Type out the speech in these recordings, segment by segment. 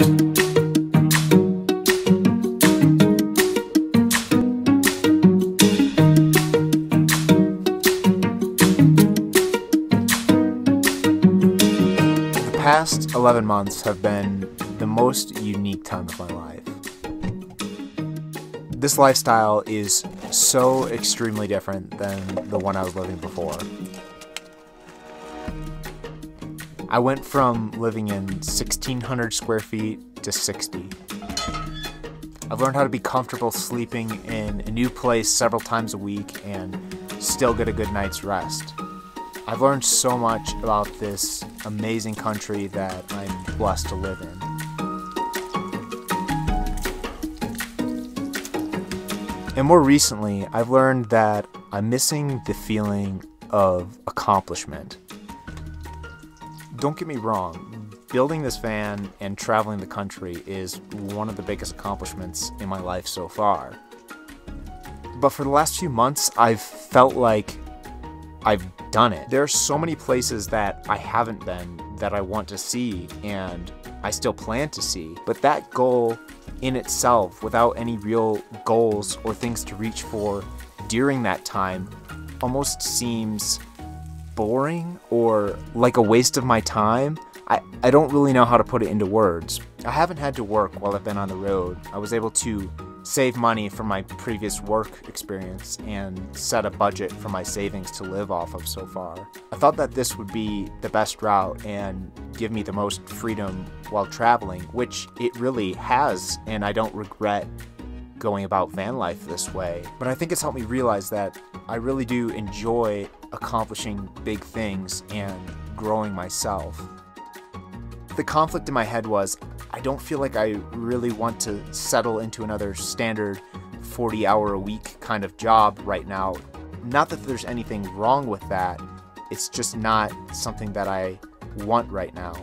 The past 11 months have been the most unique time of my life. This lifestyle is so extremely different than the one I was living before. I went from living in 1,600 square feet to 60. I've learned how to be comfortable sleeping in a new place several times a week and still get a good night's rest. I've learned so much about this amazing country that I'm blessed to live in. And more recently, I've learned that I'm missing the feeling of accomplishment. Don't get me wrong, building this van and traveling the country is one of the biggest accomplishments in my life so far. But for the last few months, I've felt like I've done it. There are so many places that I haven't been that I want to see and I still plan to see, but that goal in itself, without any real goals or things to reach for during that time, almost seems boring or like a waste of my time. I don't really know how to put it into words. I haven't had to work while I've been on the road. I was able to save money from my previous work experience and set a budget for my savings to live off of so far. I thought that this would be the best route and give me the most freedom while traveling, which it really has, and I don't regret going about van life this way. But I think it's helped me realize that I really do enjoy accomplishing big things and growing myself. The conflict in my head was, I don't feel like I really want to settle into another standard 40-hour-a-week kind of job right now. Not that there's anything wrong with that, it's just not something that I want right now.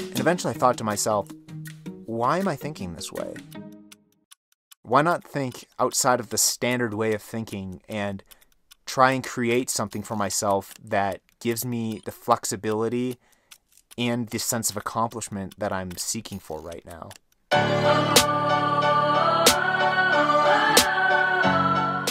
And eventually I thought to myself, why am I thinking this way? Why not think outside of the standard way of thinking and try and create something for myself that gives me the flexibility and the sense of accomplishment that I'm seeking for right now.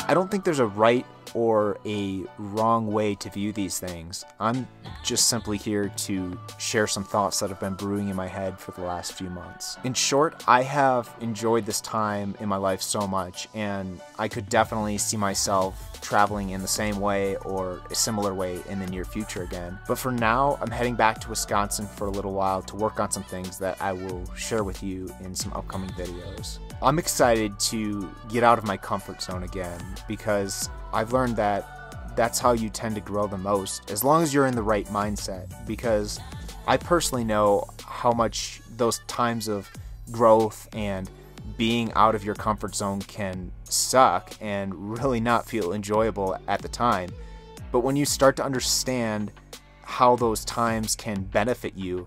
I don't think there's a right or a wrong way to view these things. I'm just simply here to share some thoughts that have been brewing in my head for the last few months. In short, I have enjoyed this time in my life so much, and I could definitely see myself traveling in the same way or a similar way in the near future again. But for now, I'm heading back to Wisconsin for a little while to work on some things that I will share with you in some upcoming videos. I'm excited to get out of my comfort zone again because I've learned that that's how you tend to grow the most, as long as you're in the right mindset, because I personally know how much those times of growth and being out of your comfort zone can suck and really not feel enjoyable at the time. But when you start to understand how those times can benefit you,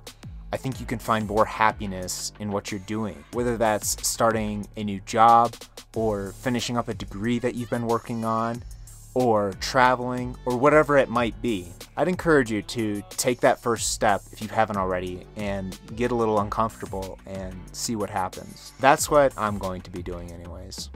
I think you can find more happiness in what you're doing, whether that's starting a new job or finishing up a degree that you've been working on, or traveling, or whatever it might be. I'd encourage you to take that first step if you haven't already and get a little uncomfortable and see what happens. That's what I'm going to be doing anyways.